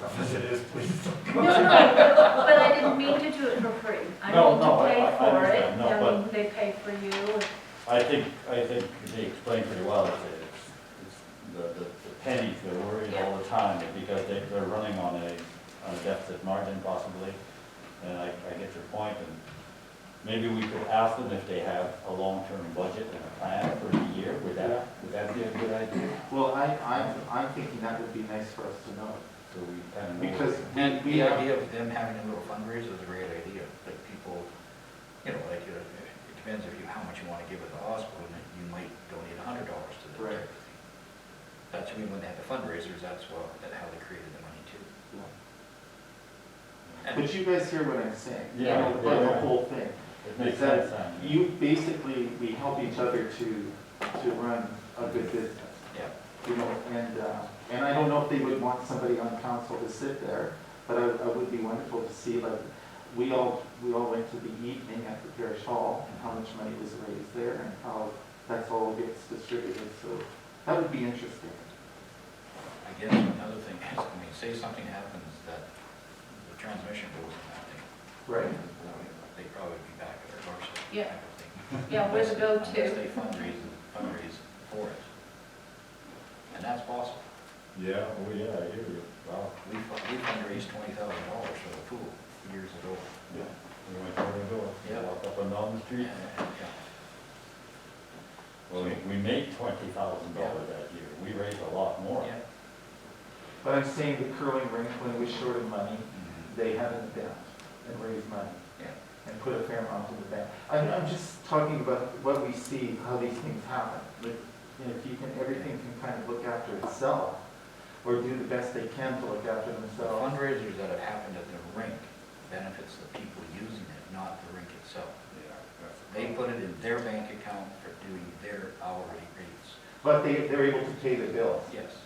stuff as it is, please. No, but I didn't mean to do it for free. I No, mean no, to pay I for it. understand. No, I but- mean, they pay for you. I think they explained pretty well, it's the pennies, they're worried all the time, because they're running on a deficit margin possibly, and I get your point, and maybe we could ask them if they have a long-term budget and a plan for the year, would that be a good idea? Well, I'm thinking that would be nice for us to know, So we kind of know. because And we the have, idea of them having a little fundraiser is a great idea, like people, you know, like, it depends how much you wanna give at the hospital, and you might donate $100 to the Right. charity. That's, I mean, when they had the fundraisers, that's how they created the money too. And but you guys hear what I'm saying? You Yeah, know, about yeah. the whole thing. It makes Is that sense, Sam. you, basically, we help each other to run a good business. yeah, You know, and I don't know if they would want somebody on council to sit there, but I would be wonderful to see, like, we all went to the evening at the parish hall, and how much money was raised there, and how that's all gets distributed, so that would be interesting. I guess another thing is, I mean, say something happens that the transmission goes in that thing. Right. They'd probably be back at their doorstep. Yeah. type of thing. Yeah, where to go Unless to. they fundraise for it. And that's possible. Yeah, oh yeah, I hear you, wow. We fundraised $20,000 for the pool years ago. Yeah. We went door to door, Yeah. walk up and down the street. Yeah. Well, we made $20,000 that year, we raised a lot more. Yeah. But I'm saying the curling rink, when it was short of money, Mhm. they had an event and raised money Yeah. and put a fair amount in the bank. I'm just talking about what we see, how these things happen. Like, you know, if you can, everything can kind of look after itself, or do the best they can to look after The themselves. fundraisers that have happened at the rink benefits the people using it, not the rink itself. Yeah, that's- They put it in their bank account for doing their hourly rates. But they're able to pay the bills, Yes.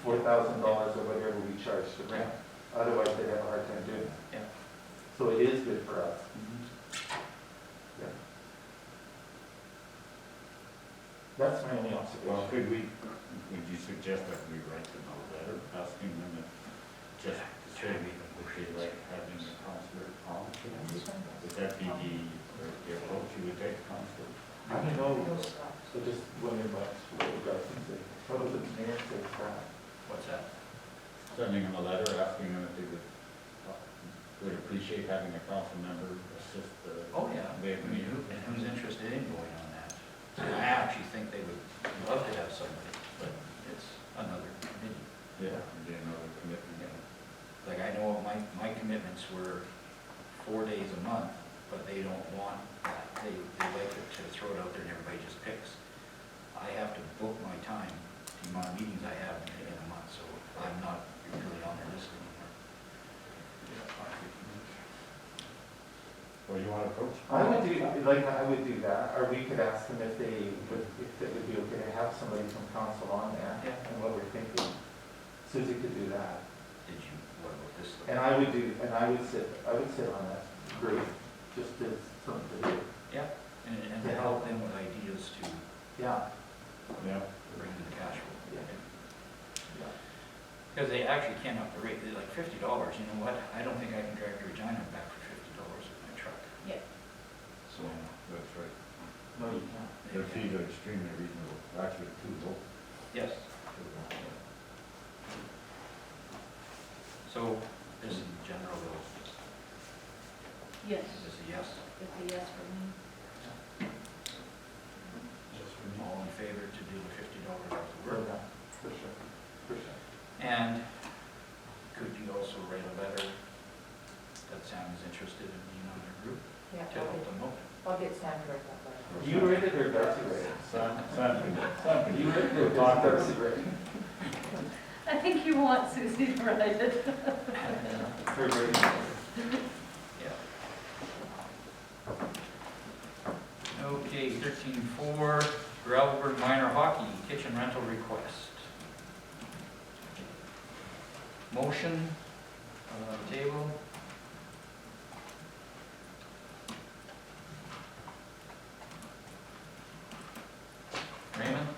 $4,000 or whatever we charge to rent. Otherwise, they'd have a hard time doing it. Yeah. So it is good for us. Yeah. That's my only Well, observation. would you suggest that we write them a letter asking them if, just to say we would like having a counselor on? Would that be the approach you would take, counselor? I don't know, so just wondering what the guys can say. What does the mayor say to that? What's that? Sending them a letter asking them if they would appreciate having a council member assist the. Oh, yeah. Way of meeting. And who's interested in going on that? I actually think they would love to have somebody, but it's another committee. Yeah, again, another commitment. Like, I know my commitments were 4 days a month, but they don't want that. They like it to throw it out there and everybody just picks. I have to book my time, the amount of meetings I have in a month, so I'm not really on their list anymore. Well, you want to approach? I would do that, or we could ask them if it would be okay to have somebody from council on there, Yeah. and what we're thinking. Susie could do that. Did you, what about this? And I would sit on that group, just as something to do. Yeah, and to help them with ideas to Yeah. Yeah. bring in the cash flow. Yeah. Yeah. Because they actually can up the rate, they're like $50, you know what? I don't think I can drag Regina back for $50 with my truck. Yeah. So, That's right. No, you can't. Their fees are extremely reasonable, actually too low. yes, so this in general, though, Yes, is a yes. it's a yes for me. All in favor to do the $50 worth of For work? that, for sure, for sure. And could you also write a letter that Sam is interested in being on their group Yeah, to help them out? I'll get Sam to write that letter. You read it or Darcy read it? Sam, You read it or Darcy read it? I think you want Susie to write it. Her reading. Yeah. Okay, 13.4, Gravelbourg minor hockey kitchen rental request. Motion on the table. Raymond?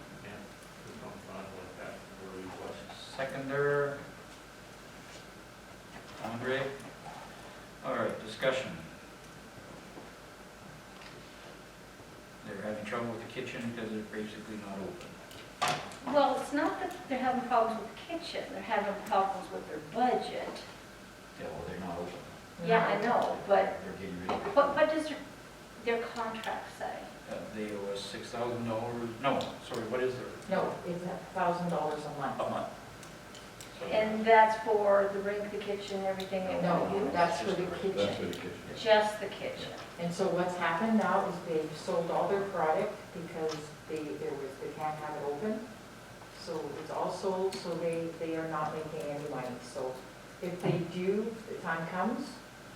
Seconder. Greg? All right, discussion. They're having trouble with the kitchen because it's basically not open. Well, it's not that they're having problems with the kitchen, they're having problems with their budget. Yeah, well, they're not open. Yeah, I know, but They're getting rid of it. what does their contract say? They owe us $6,000, no, sorry, what is their? No, it's $1,000 a month. A month. So- And that's for the rink, the kitchen, everything they No, want to use? that's for the That's kitchen. for the kitchen. Just the kitchen? And so what's happened now is they've sold all their product because they can't have it open. So it's all sold, so they are not making any money. So if they do, the time comes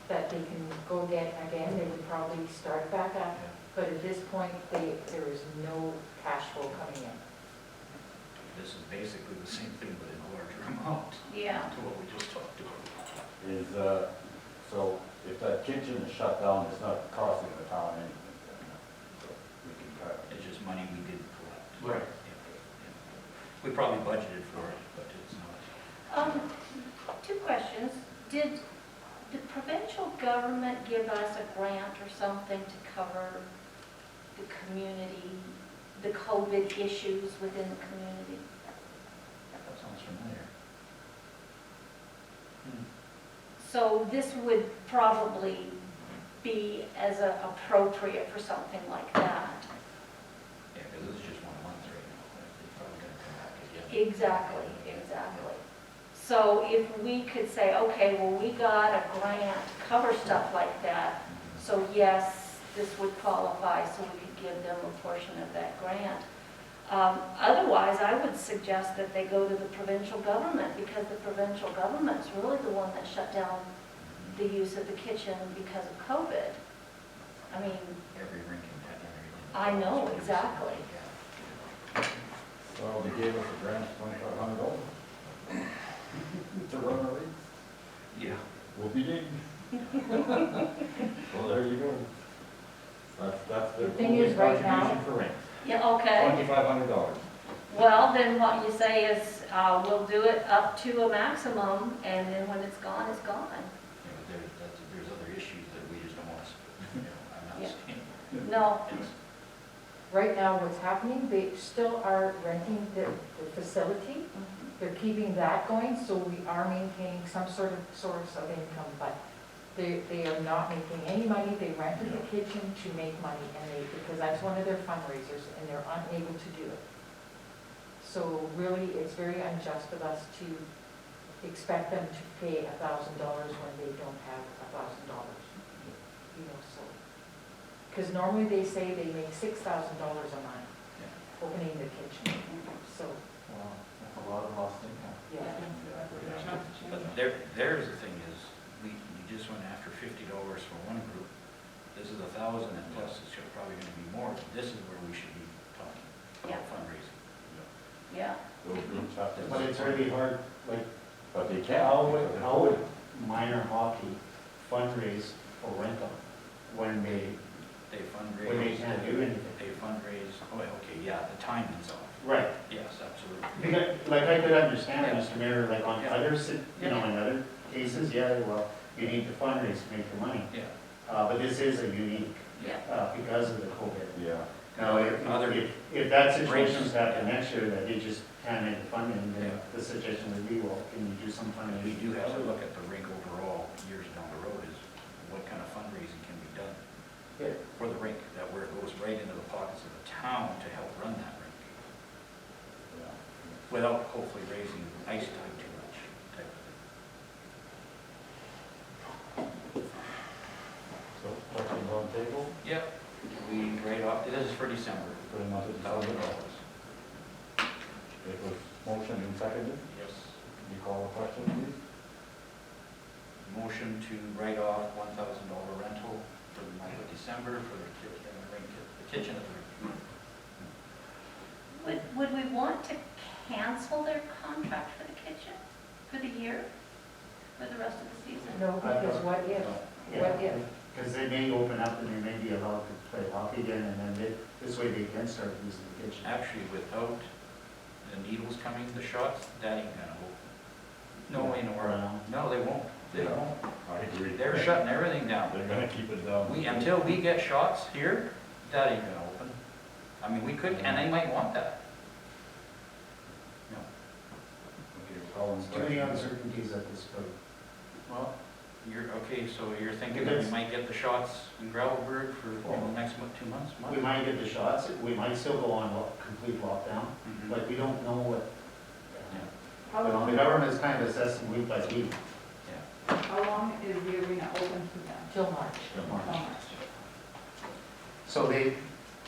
that they can go get again, they would probably start back up. But at this point, there is no cash flow coming in. This is basically the same thing, but in a larger amount Yeah. to what we just talked about. Is, so if that kitchen is shut down, it's not costing the town anything, then, so we can cut. It's just money we didn't collect. Right. Yeah. We probably budgeted for it, but it's not. Two questions. Did the provincial government give us a grant or something to cover the community, the COVID issues within the community? That sounds familiar. So this would probably be as appropriate for something like that. Yeah, because this is just 1 month right now. They're probably going to come back again. Exactly, exactly. So if we could say, okay, well, we got a grant to cover stuff like that, so yes, this would qualify, so we could give them a portion of that grant. Otherwise, I would suggest that they go to the provincial government, because the provincial government's really the one that shut down the use of the kitchen because of COVID. I mean, Every rink in that area. I know, exactly. Well, they gave us a grant of $2,500 to run our rinks. Yeah. We'll be dinged. Well, there you go. That's the The thing only is, right now- contribution for rent. Yeah, okay. $2,500. Well, then what you say is, we'll do it up to a maximum, and then when it's gone, it's gone. There's other issues that we just don't want to, I'm not Yeah. saying. No, It's- Right now, what's happening, they still are renting the facility. They're keeping that going, so we are maintaining some sort of source of income, but they are not making any money. They rented the kitchen to make money, because that's one of their fundraisers, and they're unable to do it. So really, it's very unjust of us to expect them to pay $1,000 when they don't have $1,000. You know, so, because normally they say they make $6,000 a month opening the kitchen, so, Wow, that's a lot of lost income. yeah. But there's the thing is, you just went after $50 for one group. This is 1,000, and plus it's probably going to be more. This is where we should be talking Yeah. about fundraising. yeah. Those groups have to. But it's really hard, like, But they can't. how would minor hockey fundraise for rental when they They can't do anything? They fundraise, oh, okay, yeah, the timing's off. Right, Yes, absolutely. because, like, I could understand, Yeah. Mr. Mayor, like, on Yeah. other, in other cases, yeah, well, you need to fundraise to make the money. Yeah. But this is a unique, Yeah. because of the COVID. Yeah. Now, Other- if that situation Rings. happens next year, that you just can't make the funding, then Yeah. the suggestion would be, well, can you do some funding? We do have to look at the rink overall, years down the road, is what kind of fundraising can be done Yeah. for the rink, that where it goes right into the pockets of the town to help run that rink, Yeah. without hopefully raising ice tide too much, type of thing. So, questions on the table? Yep, we write off, this is for December, For the month of $1,000. December. It was motion and seconded. Yes. You call the question, please? Motion to write off $1,000 rental for the month of December for the rink, the kitchen at the rink. Would we want to cancel their contract for the kitchen, for the year, for the rest of the season? No, because what if? What if? Because they may open up and they may be allowed to play hockey again, and then this way they can start using the kitchen. Actually, without the needles coming, the shots, that ain't gonna open. No way, nor, Wow. no, they won't. They won't. they're shutting everything down. They're gonna keep it down. Until we get shots here, that ain't gonna open. I mean, we could, and they might want that. Too many uncertainties at this point. Well, okay, so you're thinking that we might get the shots in Gravelbourg for the next 2 months? We might get the shots, we might still go on complete lockdown, Mhm. but we don't know what, How you know, long, the government's kind of assessing week by week. how long is the arena open to them? Till March. How much? So they,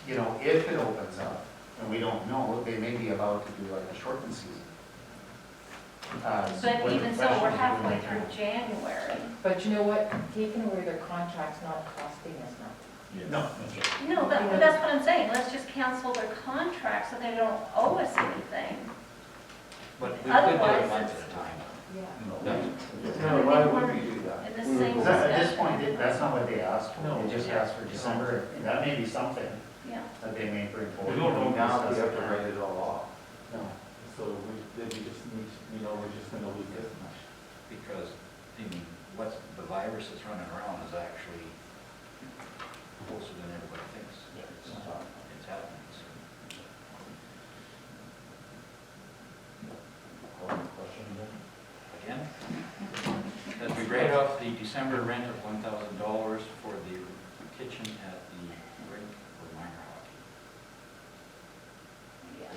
you know, if it opens up, and we don't know, they may be allowed to do like a shortened season. But when even so, professionals we're are halfway doing through that. January. But you know what, taking away their contract's not costing us nothing. Yeah. No. No, but that's what I'm saying, let's just cancel their contract so they don't owe us anything. But we could do it Otherwise, a month it's- at a time. Yeah. No, why would we do that? In the same Because at this discussion. point, that's not what they asked for, No. they just asked for December, that may be something Yeah, that they may bring forward. We don't know now, we Discuss have to it. write it all off. No. So then we just need, you know, we're just gonna lose this much. Because, I mean, the virus that's running around is actually closer than everybody thinks. It's happening, so. Question again? Again, that we write off the December rent of $1,000 for the kitchen at the rink for minor hockey. yeah.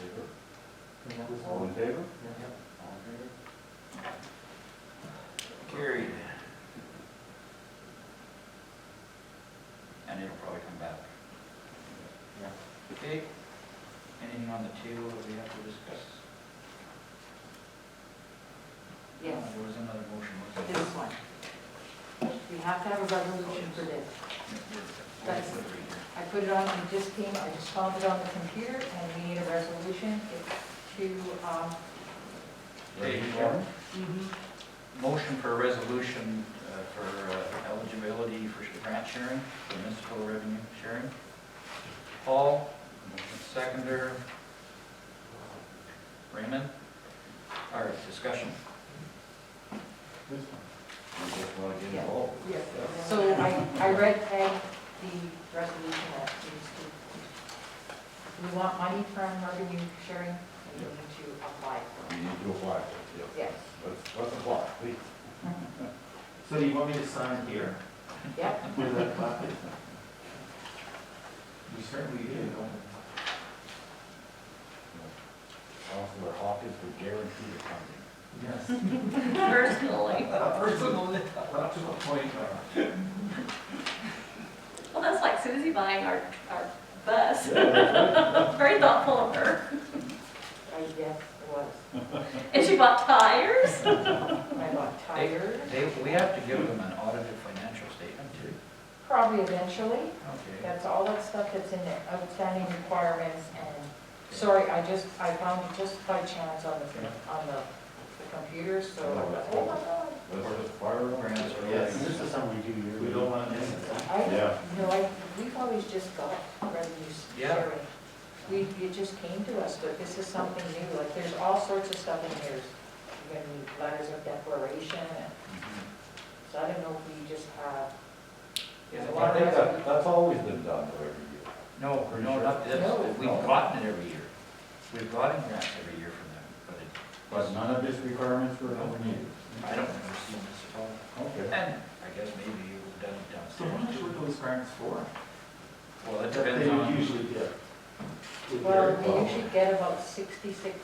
Favor? All in favor? Yep. All in favor? Carried. And it'll probably come back. Okay, anything on the table that we have to discuss? Yes, There was another motion, was this one. We have to have a resolution for this. That's- I put it on, it just came, I just found it on the computer, and we need a resolution. It's to, Okay, motion for a resolution for eligibility for grant sharing, for municipal revenue sharing. Paul, seconder. Raymond. All right, discussion. You just wanna get Yeah. involved? Yes. So I read Peg the resolution that needs to, we want money from revenue sharing, and we need to apply for You it. need to apply for it, yes. Yes. Let's apply, please. So do you want me to sign here? Yep. With that copy? We certainly do. Counselor Hawkins would guarantee the funding. Yes. Personally. Personally, up to a point, Well, that's like Susie buying our bus. Yeah, Very thoughtful of her. I guess it was. And she bought tires. I bought tires, We have to give them an audited financial statement too. probably eventually. Okay. That's all that stuff that's in there, outstanding requirements, and, sorry, I found it just by chance on the computer, so, oh my God. Let's just fire away. Yes. This is something we do yearly. We don't want to miss it. Yeah. We've always just got revenues Yeah. sharing. It just came to us, but this is something new, like, there's all sorts of stuff in here. You're gonna need letters of declaration, and, so I don't know if we just have, I think that's always been done every year. No, Pretty no, sure. not this. No. We've gotten it every year. We've gotten grants every year from them, but But none of these requirements were ever needed. I don't remember seeing this at all. Okay. And I guess maybe it was done So how much downstairs. were those grants for? Well, it That depends they on. usually get. well, we usually get about 66,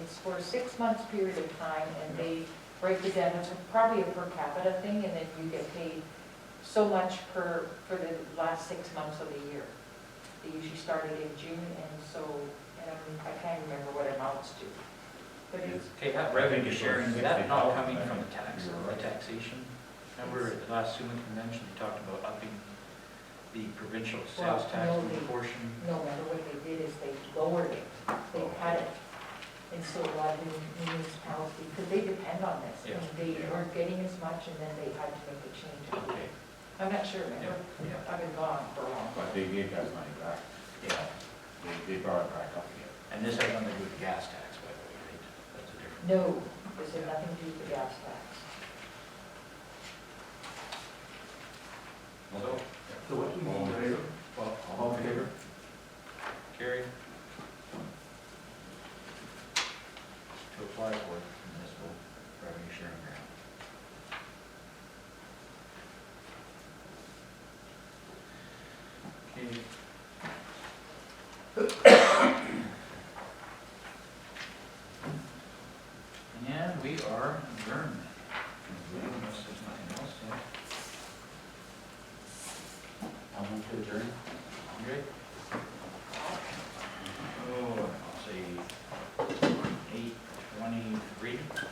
it's for a 6 months period of time, and they break it down, it's probably a per capita thing, and then you get paid so much for the last 6 months of the year. They usually started in June, and so, and I can't remember what it amounts to. But it's, Okay, that revenue sharing, is that not coming from the tax, the taxation? Remember at the last Summit convention, they talked about upping the provincial sales Well, tax no, they- portion? no matter what they did is they lowered it, they cut it. And so a lot of municipalities, because they depend on this, Yeah. and they weren't getting as much, and then they had to make a change. Okay, I'm not sure, remember? yeah, I've been gone for a long time. But they gave that money back. yeah. They brought it back up again. And this has nothing to do with gas tax, by the way, right? That's a different. No, this had nothing to do with the gas tax. adjourn. Unless there's nothing else, yeah. I'll move to adjourn. Good. Oh, I'll say 8:23.